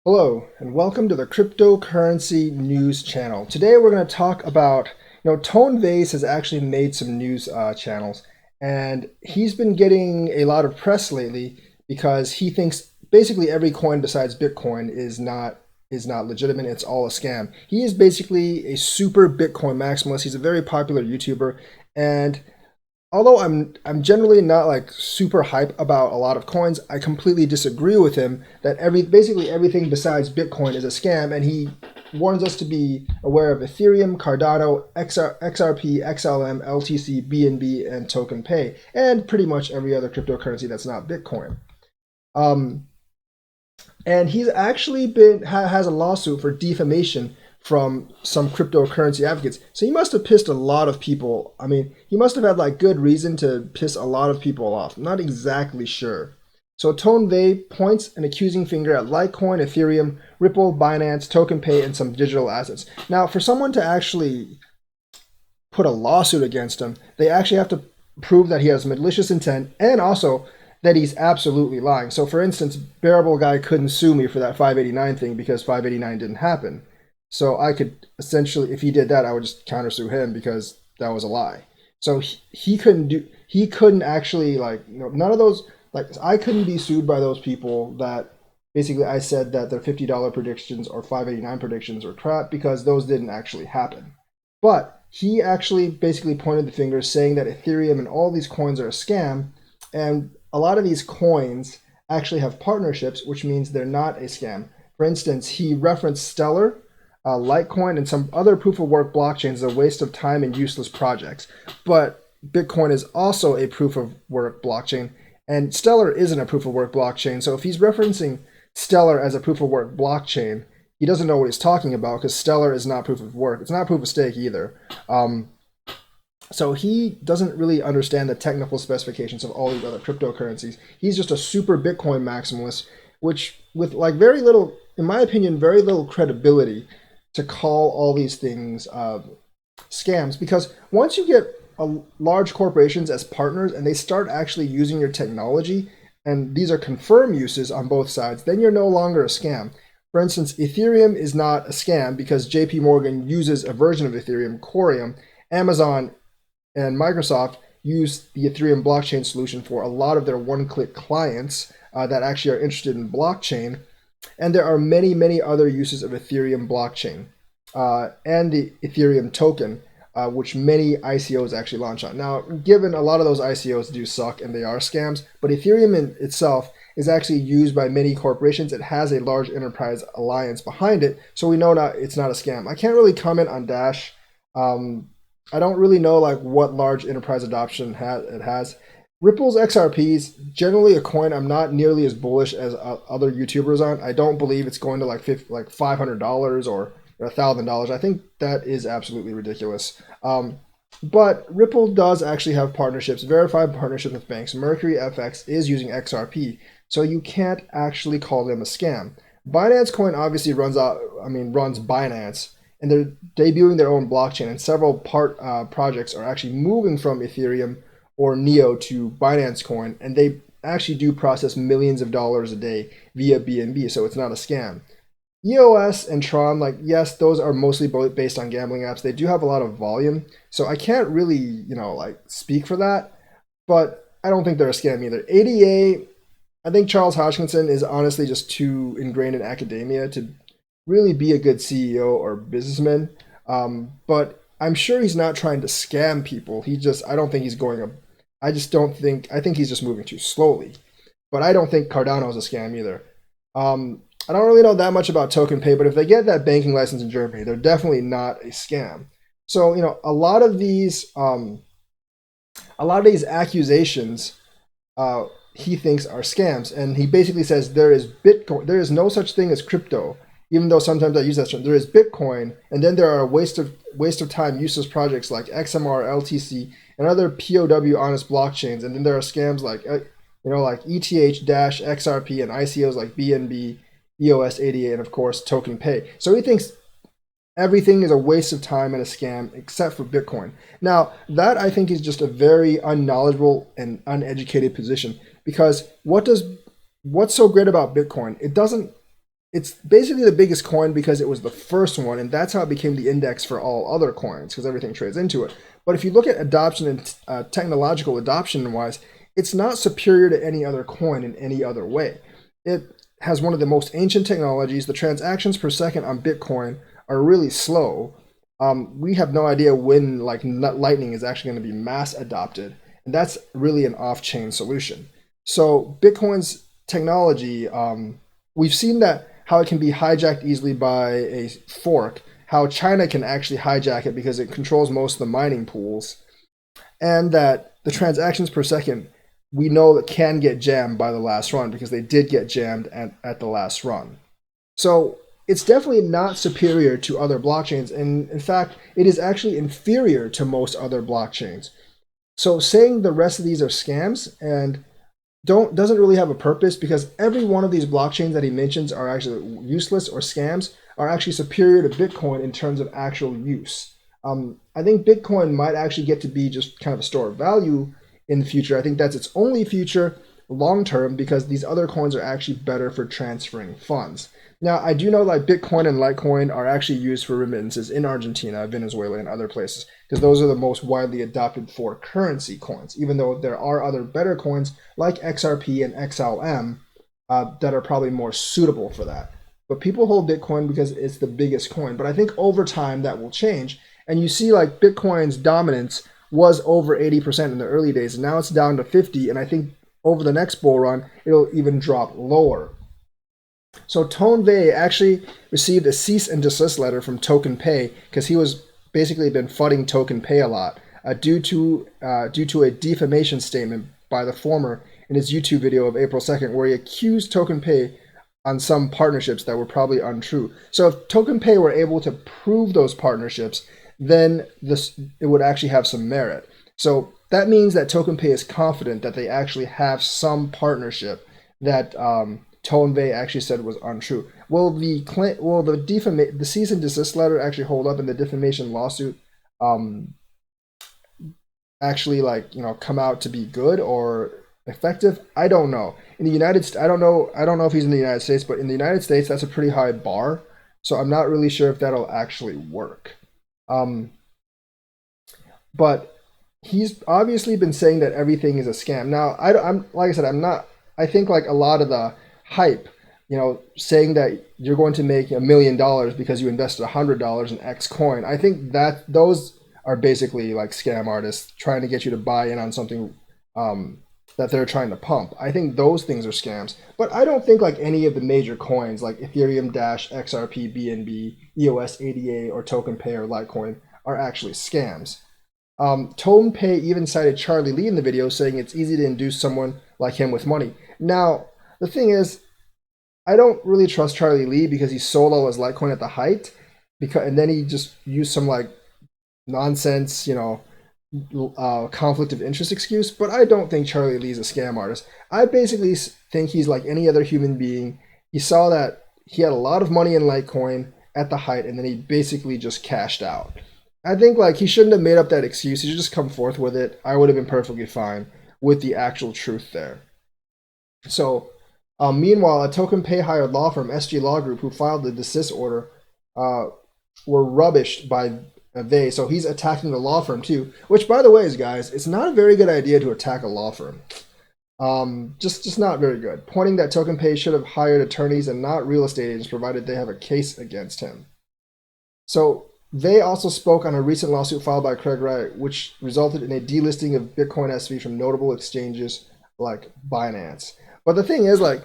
Hello, and welcome to the Cryptocurrency News channel. Today we're going to talk about, Tone Vays has actually made some news channels, and he's been getting a lot of press lately because he thinks basically every coin besides Bitcoin is not legitimate. It's all a scam. He is basically a super Bitcoin maximalist. He's a very popular YouTuber, and although I'm generally not like super hype about a lot of coins, I completely disagree with him that basically everything besides Bitcoin is a scam, and he warns us to be aware of Ethereum, Cardano, XRP, XLM, LTC, BNB, and Token Pay, and pretty much every other cryptocurrency that's not Bitcoin. Um, and he's actually has a lawsuit for defamation from some cryptocurrency advocates. So he must have pissed a lot of people. I mean, he must have had like good reason to piss a lot of people off. I'm not exactly sure. So Tone Vays points an accusing finger at Litecoin, Ethereum, Ripple, Binance, Token Pay, and some digital assets. Now, for someone to actually put a lawsuit against him, they actually have to prove that he has malicious intent and also that he's absolutely lying. So, for instance, Bearable Guy couldn't sue me for that 589 thing because 589 didn't happen. So I could essentially, if he did that, I would just countersue him because that was a lie. So he couldn't actually like, none of those, like I couldn't be sued by those people that basically I said that their $50 predictions or 589 predictions were crap because those didn't actually happen. But he actually basically pointed the finger saying that Ethereum and all these coins are a scam, and a lot of these coins actually have partnerships, which means they're not a scam. For instance, he referenced Stellar, Litecoin, and some other proof of work blockchains as a waste of time and useless projects. But Bitcoin is also a proof of work blockchain, and Stellar isn't a proof of work blockchain. So if he's referencing Stellar as a proof of work blockchain, he doesn't know what he's talking about because Stellar is not proof of work. It's not proof of stake either. So he doesn't really understand the technical specifications of all these other cryptocurrencies. He's just a super Bitcoin maximalist, which with like very little, in my opinion, very little credibility to call all these things scams. Because once you get large corporations as partners and they start actually using your technology, and these are confirmed uses on both sides, then you're no longer a scam. For instance, Ethereum is not a scam because JP Morgan uses a version of Ethereum, Corium. Amazon and Microsoft use the Ethereum blockchain solution for a lot of their one-click clients that actually are interested in blockchain. And there are many, many other uses of Ethereum blockchain and the Ethereum token, which many ICOs actually launch on. Now, given a lot of those ICOs do suck and they are scams, but Ethereum in itself is actually used by many corporations. It has a large enterprise alliance behind it, so we know that it's not a scam. I can't really comment on Dash. I don't really know like what large enterprise adoption it has. Ripple's XRP is generally a coin I'm not nearly as bullish as other YouTubers on. I don't believe it's going to like $500 or $1,000. I think that is absolutely ridiculous. But Ripple does actually have partnerships, verified partnerships with banks. Mercury FX is using XRP, so you can't actually call them a scam. Binance Coin obviously runs Binance, and they're debuting their own blockchain, and several projects are actually moving from Ethereum or Neo to Binance Coin, and they actually do process millions of dollars a day via BNB, so it's not a scam. EOS and Tron, like, yes, those are mostly based on gambling apps. They do have a lot of volume, so I can't really, speak for that, but I don't think they're a scam either. ADA, I think Charles Hodgkinson is honestly just too ingrained in academia to really be a good CEO or businessman. But I'm sure he's not trying to scam people. I don't think he's going I think he's just moving too slowly. But I don't think Cardano is a scam either. I don't really know that much about Token Pay, but if they get that banking license in Germany, they're definitely not a scam. So, a lot of these accusations, he thinks are scams, and he basically says there is Bitcoin, there is no such thing as crypto. Even though sometimes I use that term, there is Bitcoin, and then there are waste of time useless projects like XMR, LTC, and other POW honest blockchains, and then there are scams like like ETH, Dash, XRP, and ICOs like BNB, EOS, ADA, and of course Token Pay. So he thinks everything is a waste of time and a scam except for Bitcoin. Now that I think is just a very unknowledgeable and uneducated position, because what's so great about Bitcoin? it's basically the biggest coin because it was the first one, and that's how it became the index for all other coins because everything trades into it. But if you look at adoption and technological adoption wise, it's not superior to any other coin in any other way. It has one of the most ancient technologies. The transactions per second on Bitcoin are really slow. We have no idea when like Lightning is actually going to be mass adopted, and that's really an off-chain solution. So Bitcoin's technology, we've seen that how it can be hijacked easily by a fork, how China can actually hijack it because it controls most of the mining pools, and that the transactions per second we know that can get jammed by the last run because they did get jammed at the last run. So it's definitely not superior to other blockchains, and in fact, it is actually inferior to most other blockchains. So saying the rest of these are scams and doesn't really have a purpose because every one of these blockchains that he mentions are actually useless or scams are actually superior to Bitcoin in terms of actual use. I think Bitcoin might actually get to be just kind of a store of value in the future. I think that's its only future long term because these other coins are actually better for transferring funds. Now, I do know that Bitcoin and Litecoin are actually used for remittances in Argentina, Venezuela, and other places because those are the most widely adopted for currency coins, even though there are other better coins like XRP and XLM that are probably more suitable for that. But people hold Bitcoin because it's the biggest coin. But I think over time that will change. And you see like Bitcoin's dominance was over 80% in the early days, and now it's down to 50, and I think over the next bull run, it'll even drop lower. So Tone Vays actually received a cease and desist letter from Token Pay because he was basically been fudding Token Pay a lot due to a defamation statement by the former in his YouTube video of April 2nd, where he accused Token Pay on some partnerships that were probably untrue. So if Token Pay were able to prove those partnerships, then it would actually have some merit. So that means that Token Pay is confident that they actually have some partnership that Tone Vays actually said was untrue. Will the cease and desist letter actually hold up in the defamation lawsuit? Actually, come out to be good or effective? I don't know. In the United States, I don't know if he's in the United States, but in the United States, that's a pretty high bar. So I'm not really sure if that'll actually work. But he's obviously been saying that everything is a scam. Now, I'm like I said, I'm not. I think like a lot of the hype, saying that you're going to make $1 million because you invested $100 in X coin. I think that those are basically like scam artists trying to get you to buy in on something that they're trying to pump. I think those things are scams. But I don't think like any of the major coins like Ethereum, Dash, XRP, BNB, EOS, ADA, or Token Pay or Litecoin are actually scams. Tone Pay even cited Charlie Lee in the video, saying it's easy to induce someone like him with money. Now, the thing is, I don't really trust Charlie Lee because he sold all his Litecoin at the height, and then he just used some like nonsense, conflict of interest excuse. But I don't think Charlie Lee is a scam artist. I basically think he's like any other human being. He saw that he had a lot of money in Litecoin at the height, and then he basically just cashed out. I think like he shouldn't have made up that excuse. He should just come forth with it. I would have been perfectly fine with the actual truth there. So, meanwhile, a Token Pay hired law firm, SG Law Group, who filed the desist order, were rubbished by Vays. So he's attacking the law firm too. Which, by the way, guys, it's not a very good idea to attack a law firm. Just not very good. Pointing that Token Pay should have hired attorneys and not real estate agents, provided they have a case against him. So they also spoke on a recent lawsuit filed by Craig Wright, which resulted in a delisting of Bitcoin SV from notable exchanges like Binance. But the thing is, Bitcoin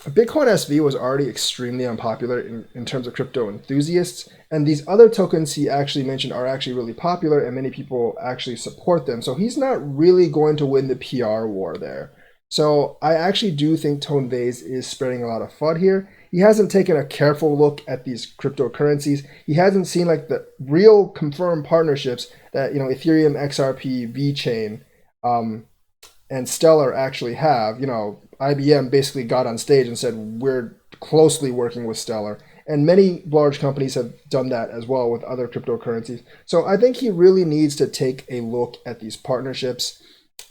SV was already extremely unpopular in terms of crypto enthusiasts, and these other tokens he actually mentioned are actually really popular, and many people actually support them. So he's not really going to win the PR war there. So I actually do think Tone Vays is spreading a lot of FUD here. He hasn't taken a careful look at these cryptocurrencies. He hasn't seen like the real confirmed partnerships that Ethereum, XRP, VeChain, and Stellar actually have. IBM basically got on stage and said we're closely working with Stellar, and many large companies have done that as well with other cryptocurrencies. So I think he really needs to take a look at these partnerships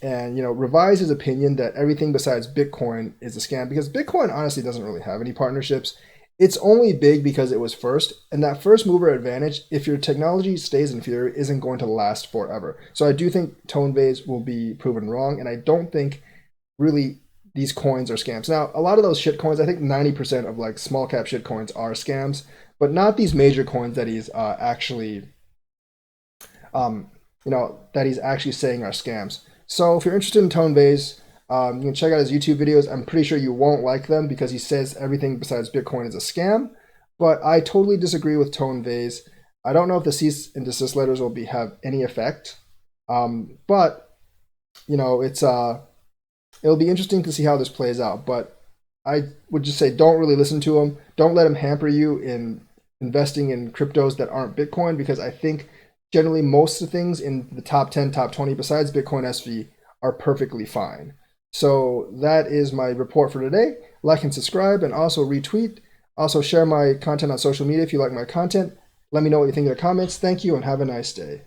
and revise his opinion that everything besides Bitcoin is a scam, because Bitcoin honestly doesn't really have any partnerships. It's only big because it was first, and that first mover advantage, if your technology stays inferior, isn't going to last forever. So I do think Tone Vays will be proven wrong, and I don't think really these coins are scams. Now, a lot of those shit coins, I think 90% of like small cap shit coins are scams, but not these major coins that he's actually that he's actually saying are scams. So if you're interested in Tone Vays, you can check out his YouTube videos. I'm pretty sure you won't like them because he says everything besides Bitcoin is a scam. But I totally disagree with Tone Vays. I don't know if the cease and desist letters will have any effect, but it'll be interesting to see how this plays out. But I would just say don't really listen to him. Don't let him hamper you in investing in cryptos that aren't Bitcoin, because I think generally most of the things in the top 10, top 20 besides Bitcoin SV are perfectly fine. So that is my report for today. Like and subscribe, and also retweet. Also share my content on social media if you like my content. Let me know what you think in the comments. Thank you and have a nice day.